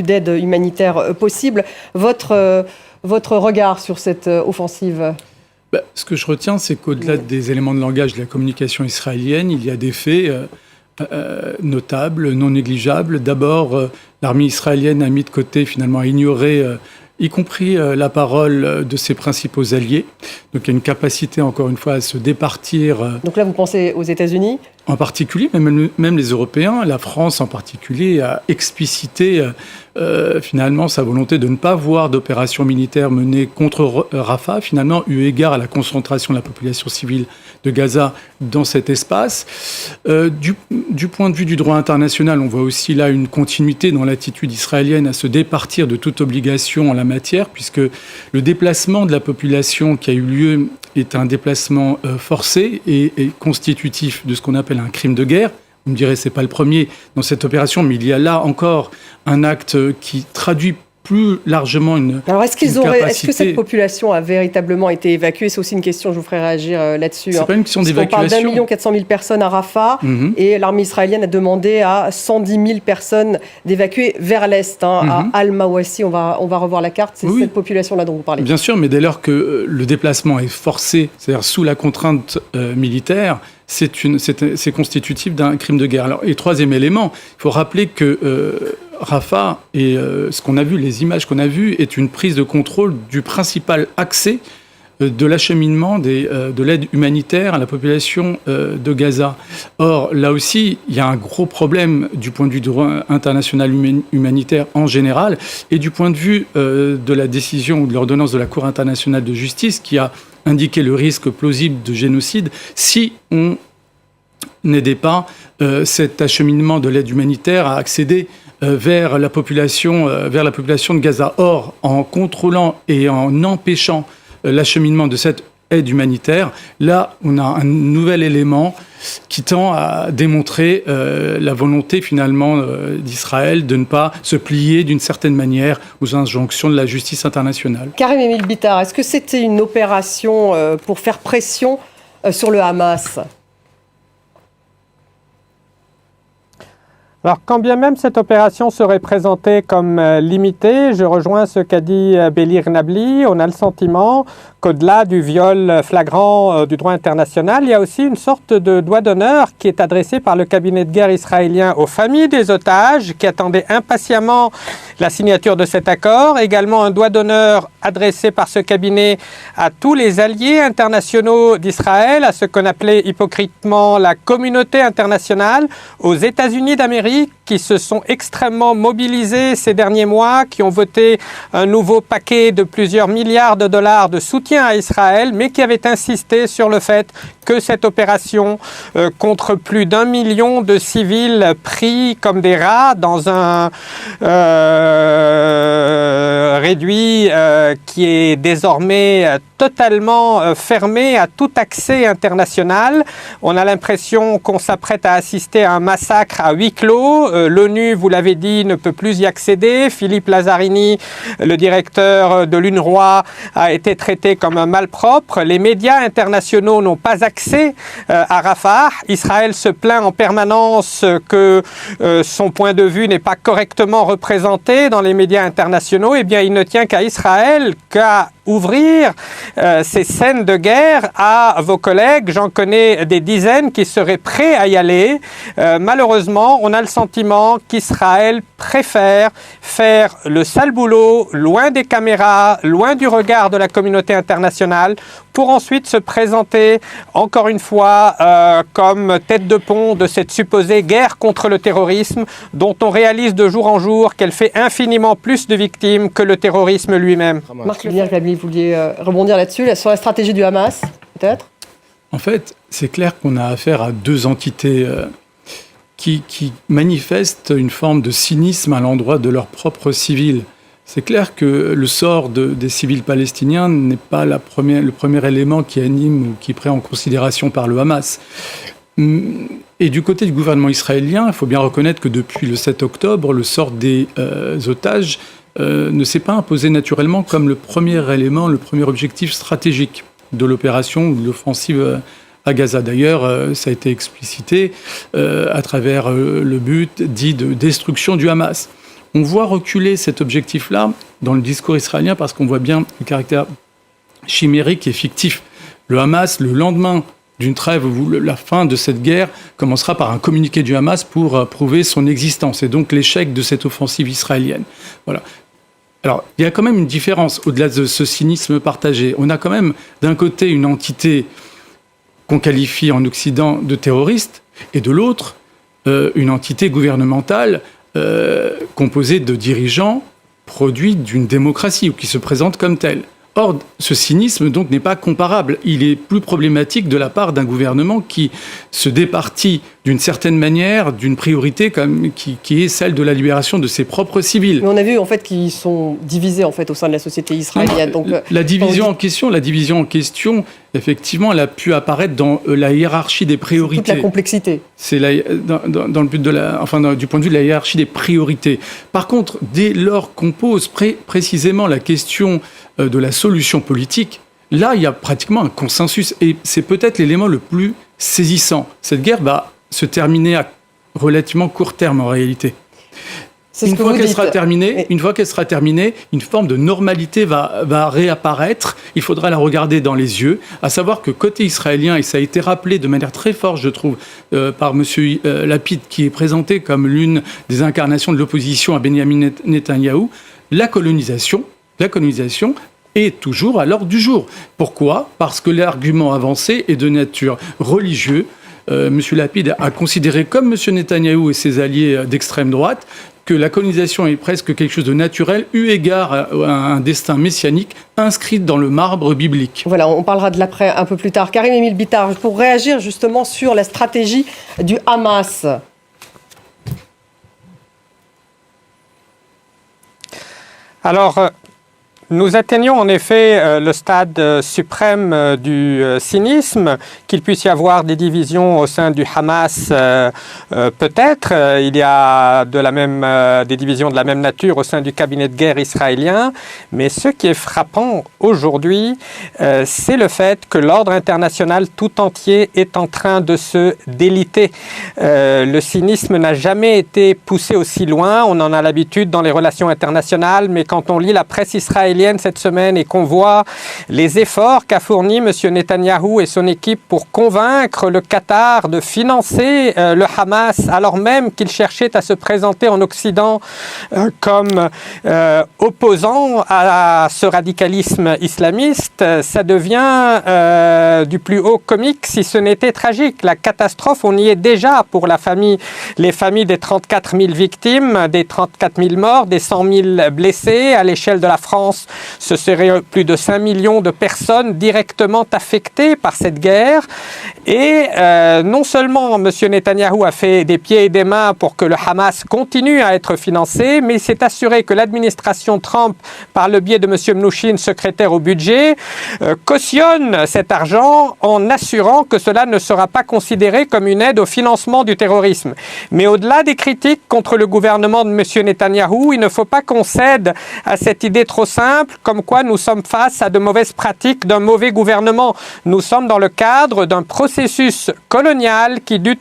d'aide humanitaire possible. Votre regard sur cette offensive ? Ce que je retiens, c'est qu'au-delà des éléments de langage de la communication israélienne, il y a des faits notables, non négligeables. D'abord, l'armée israélienne a mis de côté, finalement, a ignoré, y compris la parole de ses principaux alliés. Donc il y a une capacité, encore une fois, à se départir. Donc là, vous pensez aux États-Unis ? En particulier, même les Européens, la France en particulier, a explicité finalement sa volonté de ne pas voir d'opération militaire menée contre Rafah, finalement, eu égard à la concentration de la population civile de Gaza dans cet espace. Du point de vue du droit international, on voit aussi là une continuité dans l'attitude israélienne à se départir de toute obligation en la matière, puisque le déplacement de la population qui a eu lieu est un déplacement forcé et constitutif de ce qu'on appelle un crime de guerre. Vous me direz, c'est pas le premier dans cette opération, mais il y a là encore un acte qui traduit plus largement une capacité. Alors, est-ce que cette population a véritablement été évacuée ? C'est aussi une question, je vous ferai réagir là-dessus. C'est pas une question d'évacuation. On parle d'1,4 million de personnes à Rafah, et l'armée israélienne a demandé à 110 000 personnes d'évacuer vers l'Est, à Al-Mawassi. On va revoir la carte, c'est cette population-là dont vous parlez. Bien sûr, mais dès lors que le déplacement est forcé, c'est-à-dire sous la contrainte militaire, c'est constitutif d'un crime de guerre. Alors, et troisième élément, il faut rappeler que Rafah, et ce qu'on a vu, les images qu'on a vues, est une prise de contrôle du principal accès de l'acheminement de l'aide humanitaire à la population de Gaza. Or, là aussi, il y a un gros problème du point de vue du droit international humanitaire en général, et du point de vue de la décision ou de l'ordonnance de la Cour internationale de justice qui a indiqué le risque plausible de génocide si on n'aidait pas cet acheminement de l'aide humanitaire à accéder vers la population de Gaza. Or, en contrôlant et en empêchant l'acheminement de cette aide humanitaire, là, on a un nouvel élément qui tend à démontrer la volonté finalement d'Israël de ne pas se plier d'une certaine manière aux injonctions de la justice internationale. Karim Émile Bittard, est-ce que c'était une opération pour faire pression sur le Hamas ? Alors, quand bien même cette opération serait présentée comme limitée, je rejoins ce qu'a dit Bélir Nabli. On a le sentiment qu'au-delà du viol flagrant du droit international, il y a aussi une sorte de doigt d'honneur qui est adressé par le cabinet de guerre israélien aux familles des otages qui attendaient impatiemment la signature de cet accord. Également un doigt d'honneur adressé par ce cabinet à tous les alliés internationaux d'Israël, à ce qu'on appelait hypocritement la communauté internationale, aux États-Unis d'Amérique, qui se sont extrêmement mobilisés ces derniers mois, qui ont voté un nouveau paquet de plusieurs milliards de dollars de soutien à Israël, mais qui avaient insisté sur le fait que cette opération contre plus d'1 million de civils pris comme des rats dans un réduit qui est désormais totalement fermé à tout accès international. On a l'impression qu'on s'apprête à assister à un massacre à huis clos. L'ONU, vous l'avez dit, ne peut plus y accéder. Philippe Lazzarini, le directeur de l'UNRWA, a été traité comme un malpropre. Les médias internationaux n'ont pas accès à Rafah. Israël se plaint en permanence que son point de vue n'est pas correctement représenté dans les médias internationaux. Eh bien, il ne tient qu'à Israël qu'à ouvrir ces scènes de guerre à vos collègues. J'en connais des dizaines qui seraient prêts à y aller. Malheureusement, on a le sentiment qu'Israël préfère faire le sale boulot, loin des caméras, loin du regard de la communauté internationale, pour ensuite se présenter, encore une fois, comme tête de pont de cette supposée guerre contre le terrorisme, dont on réalise de jour en jour qu'elle fait infiniment plus de victimes que le terrorisme lui-même. Marc Levnier, vous vouliez rebondir là-dessus, sur la stratégie du Hamas, peut-être ? En fait, c'est clair qu'on a affaire à deux entités qui manifestent une forme de cynisme à l'endroit de leurs propres civils. C'est clair que le sort des civils palestiniens n'est pas le premier élément qui anime ou qui est pris en considération par le Hamas. Et du côté du gouvernement israélien, il faut bien reconnaître que depuis le 7 octobre, le sort des otages ne s'est pas imposé naturellement comme le premier élément, le premier objectif stratégique de l'opération ou de l'offensive à Gaza. D'ailleurs, ça a été explicité à travers le but dit de destruction du Hamas. on voit reculer cet objectif-là dans le discours israélien parce qu'on voit bien le caractère chimérique et fictif. Le Hamas, le lendemain d'une trêve où la fin de cette guerre commencera par un communiqué du Hamas pour prouver son existence et donc l'échec de cette offensive israélienne. Voilà. Alors, il y a quand même une différence au-delà de ce cynisme partagé. On a quand même d'un côté une entité qu'on qualifie en Occident de terroriste et de l'autre une entité gouvernementale composée de dirigeants produits d'une démocratie ou qui se présentent comme tels. Or, ce cynisme donc n'est pas comparable. Il est plus problématique de la part d'un gouvernement qui se départit d'une certaine manière d'une priorité qui est celle de la libération de ses propres civils. Mais on a vu en fait qu'ils sont divisés en fait au sein de la société israélienne. Donc la division en question, effectivement, elle a pu apparaître dans la hiérarchie des priorités. Toute la complexité. C'est dans le but du point de vue de la hiérarchie des priorités. Par contre, dès lors qu'on pose précisément la question de la solution politique, là, il y a pratiquement un consensus. Et c'est peut-être l'élément le plus saisissant. Cette guerre va se terminer à relativement court terme, en réalité. Une fois qu'elle sera terminée, une forme de normalité va réapparaître. Il faudra la regarder dans les yeux, à savoir que côté israélien, et ça a été rappelé de manière très forte, je trouve, par M. Lapid, qui est présenté comme l'une des incarnations de l'opposition à Benjamin Netanyahou, la colonisation est toujours à l'ordre du jour. Pourquoi ? Parce que l'argument avancé est de nature religieuse. M. Lapid a considéré, comme M. Netanyahou et ses alliés d'extrême droite, que la colonisation est presque quelque chose de naturel, eu égard à un destin messianique inscrit dans le marbre biblique. Voilà, on parlera de l'après un peu plus tard. Karim Emile Bitar, pour réagir justement sur la stratégie du Hamas. Alors, nous atteignons en effet le stade suprême du cynisme, qu'il puisse y avoir des divisions au sein du Hamas, peut-être. Il y a des divisions de la même nature au sein du cabinet de guerre israélien. Mais ce qui est frappant aujourd'hui, c'est le fait que l'ordre international tout entier est en train de se déliter. Le cynisme n'a jamais été poussé aussi loin. On en a l'habitude dans les relations internationales, mais quand on lit la presse israélienne cette semaine et qu'on voit les efforts qu'a fourni M. Netanyahou et son équipe pour convaincre le Qatar de financer le Hamas, alors même qu'il cherchait à se présenter en Occident comme opposant à ce radicalisme islamiste, ça devient du plus haut comique si ce n'était tragique. La catastrophe, on y est déjà pour les familles des 34 000 victimes, des 34 000 morts, des 100 000 blessés. À l'échelle de la France, ce serait plus de 5 millions de personnes directement affectées par cette guerre. Et non seulement M. Netanyahou a fait des pieds et des mains pour que le Hamas continue à être financé, mais il s'est assuré que l'administration Trump, par le biais de M. Mnuchin, secrétaire au budget, cautionne cet argent en assurant que cela ne sera pas considéré comme une aide au financement du terrorisme. Mais au-delà des critiques contre le gouvernement de M. Netanyahou, il ne faut pas qu'on cède à cette idée trop simple, comme quoi nous sommes face à de mauvaises pratiques d'un mauvais gouvernement. Nous sommes dans le cadre d'un processus colonial qui dure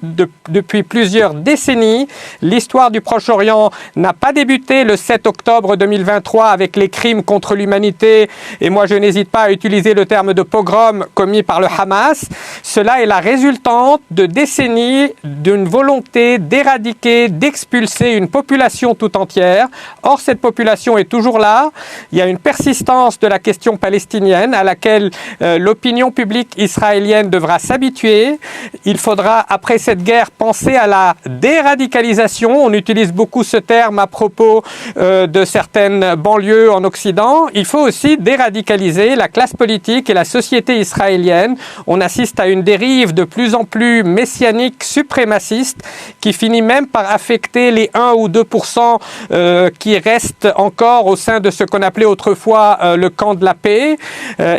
depuis plusieurs décennies. L'histoire du Proche-Orient n'a pas débuté le 7 octobre 2023 avec les crimes contre l'humanité, et moi je n'hésite pas à utiliser le terme de pogrom commis par le Hamas. Cela est la résultante de décennies d'une volonté d'éradiquer, d'expulser une population tout entière. Or, cette population est toujours là. Il y a une persistance de la question palestinienne à laquelle l'opinion publique israélienne devra s'habituer. Il faudra, après cette guerre, penser à la déradicalisation. On utilise beaucoup ce terme à propos de certaines banlieues en Occident. Il faut aussi déradicaliser la classe politique et la société israélienne. On assiste à une dérive de plus en plus messianique, suprémaciste, qui finit même par affecter les 1 ou 2% qui restent encore au sein de ce qu'on appelait autrefois autrefois le camp de la paix.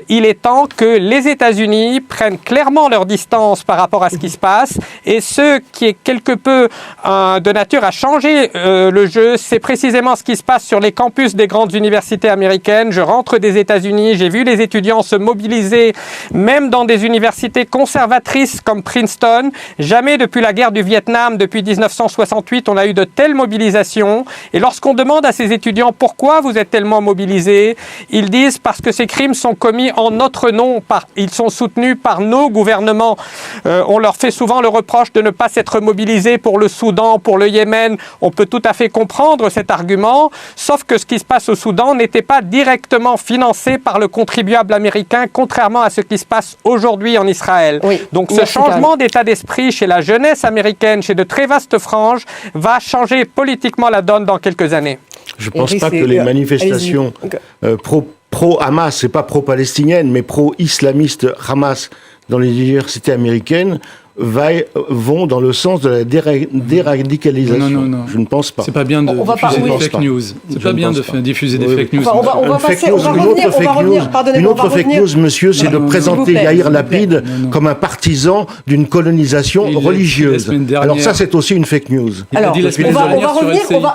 Il est temps que les États-Unis prennent clairement leur distance par rapport à ce qui se passe. Et ce qui est quelque peu de nature à changer le jeu, c'est précisément ce qui se passe sur les campus des grandes universités américaines. Je rentre des États-Unis, j'ai vu les étudiants se mobiliser, même dans des universités conservatrices comme Princeton. Jamais depuis la guerre du Vietnam, depuis 1968, on a eu de telles mobilisations. Et lorsqu'on demande à ces étudiants pourquoi vous êtes tellement mobilisés, ils disent parce que ces crimes sont commis en notre nom, ils sont soutenus par nos gouvernements. On leur fait souvent le reproche de ne pas s'être mobilisés pour le Soudan, pour le Yémen. On peut tout à fait comprendre cet argument, sauf que ce qui se passe au Soudan n'était pas directement financé par le contribuable américain, contrairement à ce qui se passe aujourd'hui en Israël. Oui, donc ce changement d'état d'esprit chez la jeunesse américaine, chez de très vastes franges, va changer politiquement la donne dans quelques années. Je ne pense pas que les manifestations pro-Hamas, c'est pas pro-palestinienne, mais pro-islamiste Hamas dans les universités américaines vont dans le sens de la déradicalisation. Non. Je ne pense pas. C'est pas bien de diffuser des fake news. C'est pas bien de diffuser des fake news. Une autre fake news, monsieur, c'est de présenter Yair Lapid comme un partisan d'une colonisation religieuse. Alors ça, c'est aussi une fake news. Alors,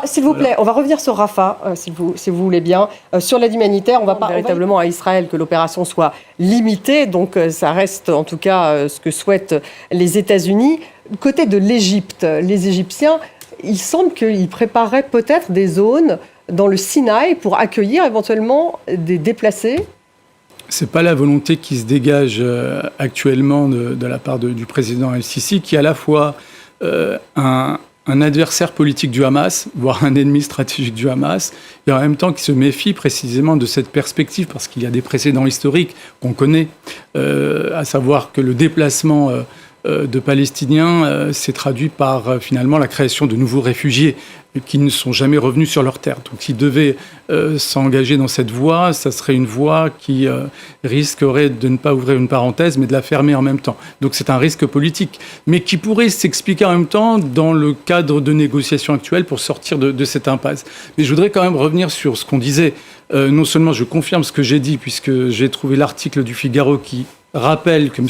s'il vous plaît, on va revenir sur Rafah, si vous voulez bien. Sur l'aide humanitaire, on va pas véritablement à Israël que l'opération soit limitée, donc ça reste en tout cas ce que souhaitent les États-Unis. Côté de l'Égypte, les Égyptiens, il semble qu'ils prépareraient peut-être des zones dans le Sinaï pour accueillir éventuellement des déplacés. C'est pas la volonté qui se dégage actuellement de la part du président El-Sisi, qui est à la fois un adversaire politique du Hamas, voire un ennemi stratégique du Hamas, et en même temps qui se méfie précisément de cette perspective, parce qu'il y a des précédents historiques qu'on connaît, à savoir que le déplacement de Palestiniens s'est traduit par finalement la création de nouveaux réfugiés qui ne sont jamais revenus sur leur terre. Donc s'ils devaient s'engager dans cette voie, ça serait une voie qui risquerait de ne pas ouvrir une parenthèse, mais de la fermer en même temps. Donc c'est un risque politique, mais qui pourrait s'expliquer en même temps dans le cadre de négociations actuelles pour sortir de cette impasse. Mais je voudrais quand même revenir sur ce qu'on disait. Non seulement je confirme ce que j'ai dit, puisque j'ai trouvé l'article du Figaro qui rappelle que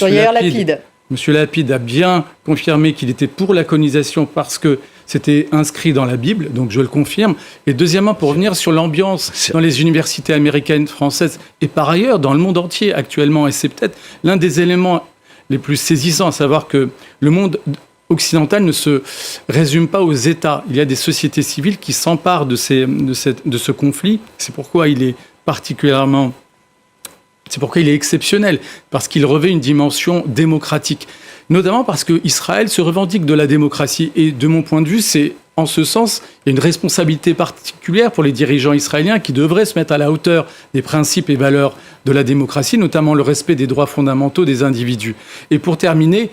M. Lapid a bien confirmé qu'il était pour la colonisation parce que c'était inscrit dans la Bible, donc je le confirme. Et deuxièmement, pour revenir sur l'ambiance dans les universités américaines, françaises et par ailleurs dans le monde entier actuellement, et c'est peut-être l'un des éléments les plus saisissants, à savoir que le monde occidental ne se résume pas aux États. Il y a des sociétés civiles qui s'emparent de ce conflit. C'est pourquoi il est particulièrement... C'est pourquoi il est exceptionnel, parce qu'il revêt une dimension démocratique. Notamment parce qu'Israël se revendique de la démocratie. Et de mon point de vue, c'est en ce sens, il y a une responsabilité particulière pour les dirigeants israéliens qui devraient se mettre à la hauteur des principes et valeurs de la démocratie, notamment le respect des droits fondamentaux des individus. Et pour terminer,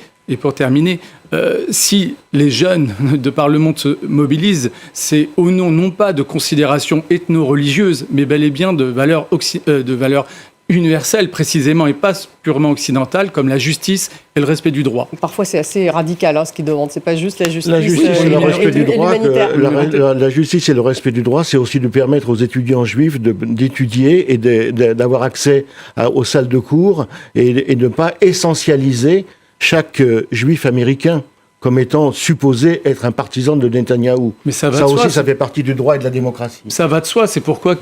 si les jeunes de par le monde se mobilisent, c'est au nom non pas de considérations ethno-religieuses, mais bel et bien de valeurs universelle précisément et pas purement occidentale, comme la justice et le respect du droit. Parfois c'est assez radical ce qu'ils demandent, c'est pas juste la justice. La justice et le respect du droit. La justice et le respect du droit, c'est aussi de permettre aux étudiants juifs d'étudier et d'avoir accès aux salles de cours et de ne pas essentialiser chaque juif américain comme étant supposé être un partisan de Netanyahou. Mais ça aussi, ça fait partie du droit et de la démocratie. Ça va de soi, c'est pourquoi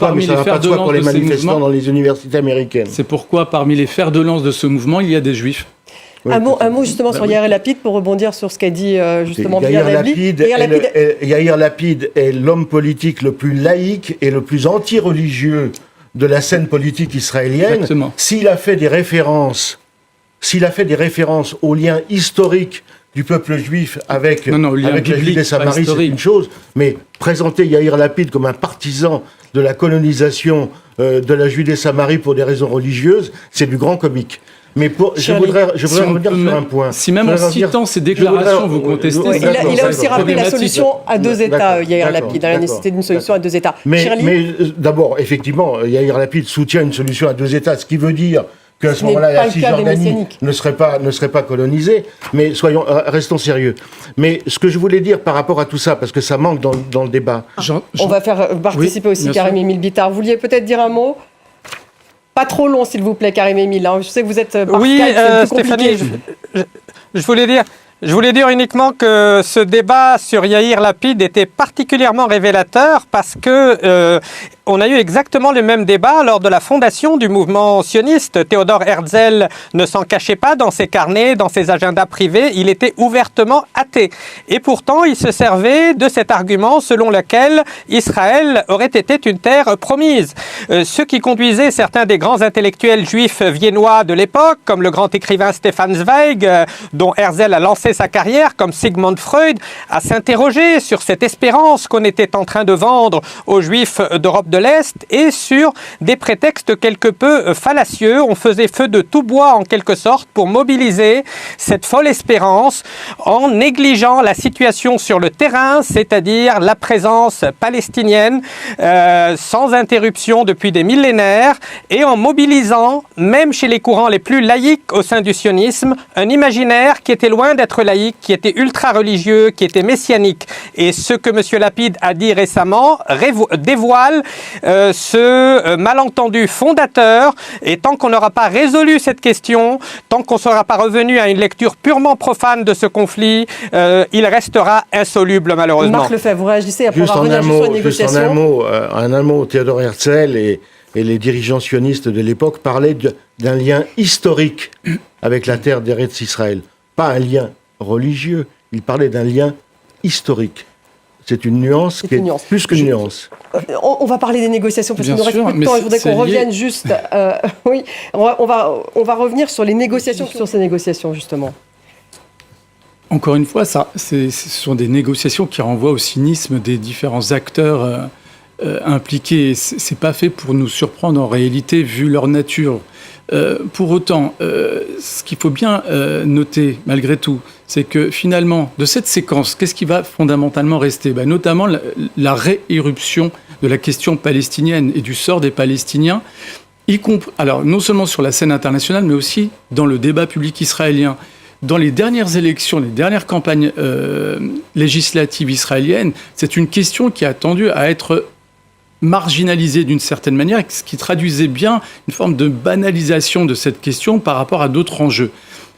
parmi les fers de lance pour les manifestants dans les universités américaines. C'est pourquoi parmi les fers de lance de ce mouvement, il y a des juifs. Oui, un mot justement sur Yair Lapid pour rebondir sur ce qu'a dit justement Yair Lapid est l'homme politique le plus laïque et le plus anti-religieux de la scène politique israélienne. Exactement. S'il a fait des références aux liens historiques du peuple juif avec la Judée-Samarie, c'est une chose, mais présenter Yair Lapid comme un partisan de la colonisation de la Judée-Samarie pour des raisons religieuses, c'est du grand comique. Mais je voudrais revenir sur un point. Si même en citant ces déclarations, vous contestez... Il a aussi rappelé la solution à deux États, Yair Lapid, la nécessité d'une solution à deux États. Mais d'abord, effectivement, Yair Lapid soutient une solution à deux États, ce qui veut dire qu'à ce moment-là, la Cisjordanie ne serait pas colonisée. Mais restons sérieux. Mais ce que je voulais dire par rapport à tout ça, parce que ça manque dans le débat. On va faire participer aussi Karim Émile Bittard. Vous vouliez peut-être dire un mot ? Pas trop long, s'il vous plaît, Karim Émile. Je sais que vous êtes par Skype, c'est plus compliqué. Stéphanie, je voulais dire uniquement que ce débat sur Yair Lapid était particulièrement révélateur parce que on a eu exactement le même débat lors de la fondation du mouvement sioniste. Theodor Herzl ne s'en cachait pas dans ses carnets, dans ses agendas privés. Il était ouvertement athée. Et pourtant, il se servait de cet argument selon lequel Israël aurait été une terre promise. Ce qui conduisait certains des grands intellectuels juifs viennois de l'époque, comme le grand écrivain Stefan Zweig, dont Herzl a lancé sa carrière, comme Sigmund Freud, à s'interroger sur cette espérance qu'on était en train de vendre aux juifs d'Europe de l'Est et sur des prétextes quelque peu fallacieux. On faisait feu de tout bois en quelque sorte pour mobiliser cette folle espérance en négligeant la situation sur le terrain, c'est-à-dire la présence palestinienne sans interruption depuis des millénaires et en mobilisant, même chez les courants les plus laïques au sein du sionisme, un imaginaire qui était loin d'être laïque, qui était ultra-religieux, qui était messianique. Et ce que M. Lapid a dit récemment dévoile ce malentendu fondateur. Et tant qu'on n'aura pas résolu cette question, tant qu'on ne sera pas revenu à une lecture purement profane de ce conflit, il restera insoluble malheureusement. Marc Lefebvre, vous réagissez après avoir revenir sur les négociations. Un mot, Theodor Herzl et les dirigeants sionistes de l'époque parlaient d'un lien historique avec la terre d'Eretz Israël. Pas un lien religieux, ils parlaient d'un lien historique. C'est une nuance qui est plus qu'une nuance. On va parler des négociations parce qu'il nous reste peu de temps. Je voudrais qu'on revienne juste. Oui, on va revenir sur les négociations, sur ces négociations justement. Encore une fois, ce sont des négociations qui renvoient au cynisme des différents acteurs impliqués. C'est pas fait pour nous surprendre en réalité, vu leur nature. Pour autant, ce qu'il faut bien noter, malgré tout, c'est que finalement, de cette séquence, qu'est-ce qui va fondamentalement rester ? Notamment la rééruption de la question palestinienne et du sort des Palestiniens, alors non seulement sur la scène internationale, mais aussi dans le débat public israélien. Dans les dernières élections, les dernières campagnes législatives israéliennes, c'est une question qui a tendu à être marginalisée d'une certaine manière, ce qui traduisait bien une forme de banalisation de cette question par rapport à d'autres enjeux.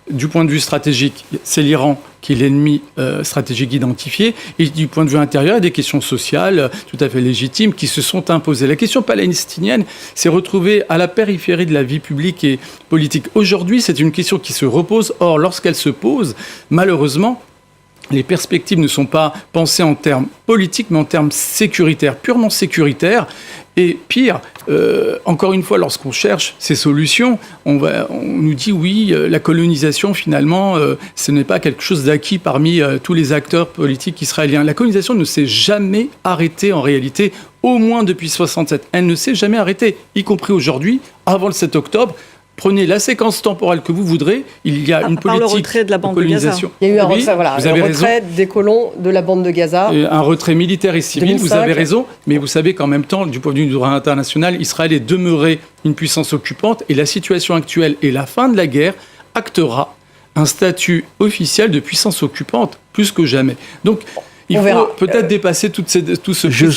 Du point de vue stratégique, c'est l'Iran qui est l'ennemi stratégique identifié, et du point de vue intérieur, il y a des questions sociales tout à fait légitimes qui se sont imposées. La question palestinienne s'est retrouvée à la périphérie de la vie publique et politique. Aujourd'hui, c'est une question qui se repose. Or, lorsqu'elle se pose, malheureusement, les perspectives ne sont pas pensées en termes politiques, mais en termes sécuritaires, purement sécuritaires. Et pire, encore une fois, lorsqu'on cherche ces solutions, on nous dit oui, la colonisation, finalement, ce n'est pas quelque chose d'acquis parmi tous les acteurs politiques israéliens. La colonisation ne s'est jamais arrêtée en réalité, au moins depuis 1967. Elle ne s'est jamais arrêtée, y compris aujourd'hui, avant le 7 octobre. Prenez la séquence temporelle que vous voudrez, il y a une politique le retrait de la bande de Gaza. Il y a eu un retrait des colons de la bande de Gaza. Un retrait militaire et civil, 2005. Vous avez raison, mais vous savez qu'en même temps, du point de vue du droit international, Israël est demeuré une puissance occupante et la situation actuelle et la fin de la guerre actera un statut officiel de puissance occupante plus que jamais. Donc, il faut peut-être dépasser tout ce Je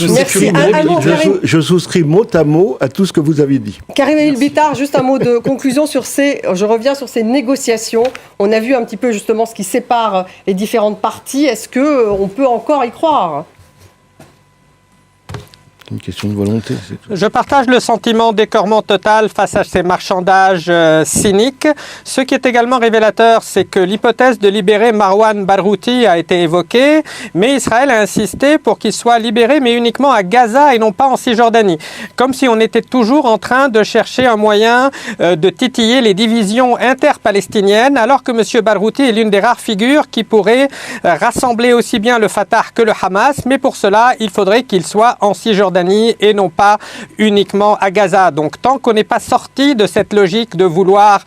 souscris mot à mot à tout ce que vous avez dit. Karim Émile Bittard, juste un mot de conclusion sur je reviens sur ces négociations. On a vu un petit peu justement ce qui sépare les différentes parties. Est-ce qu'on peut encore y croire ? C'est une question de volonté. Je partage le sentiment d'écœurement total face à ces marchandages cyniques. Ce qui est également révélateur, c'est que l'hypothèse de libérer Marwan Barghouti a été évoquée, mais Israël a insisté pour qu'il soit libéré, mais uniquement à Gaza et non pas en Cisjordanie. Comme si on était toujours en train de chercher un moyen de titiller les divisions interpalestiniennes, alors que M. Barghouti est l'une des rares figures qui pourrait rassembler aussi bien le Fatah que le Hamas, mais pour cela, il faudrait qu'il soit en Cisjordanie et non pas uniquement à Gaza. Donc tant qu'on n'est pas sorti de cette logique de vouloir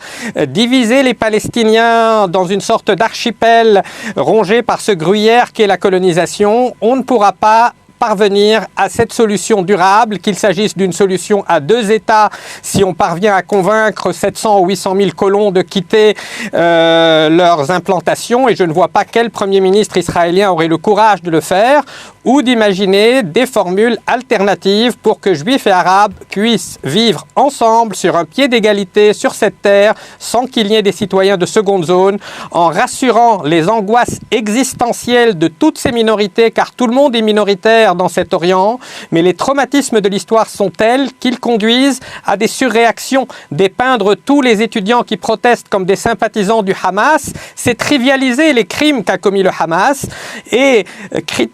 diviser les Palestiniens dans une sorte d'archipel rongé par ce gruyère qu'est la colonisation, on ne pourra pas parvenir à cette solution durable, qu'il s'agisse d'une solution à 2 États, si on parvient à convaincre 700 ou 800 000 colons de quitter leurs implantations, et je ne vois pas quel Premier ministre israélien aurait le courage de le faire, ou d'imaginer des formules alternatives pour que Juifs et Arabes puissent vivre ensemble sur un pied d'égalité sur cette terre, sans qu'il y ait des citoyens de seconde zone, en rassurant les angoisses existentielles de toutes ces minorités, car tout le monde est minoritaire dans cet Orient, mais les traumatismes de l'histoire sont tels qu'ils conduisent à des surréactions. Dépeindre tous les étudiants qui protestent comme des sympathisants du Hamas, c'est trivialiser les crimes qu'a commis le Hamas, et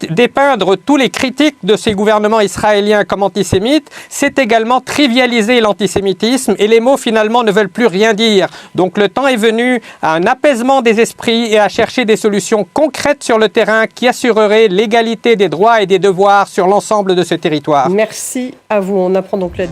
dépeindre tous les critiques de ces gouvernements israéliens comme antisémites, c'est également trivialiser l'antisémitisme, et les mots finalement ne veulent plus rien dire. Donc le temps est venu à un apaisement des esprits et à chercher des solutions concrètes sur le terrain qui assureraient l'égalité des droits et des devoirs sur l'ensemble de ce territoire. Merci à vous. On apprend donc la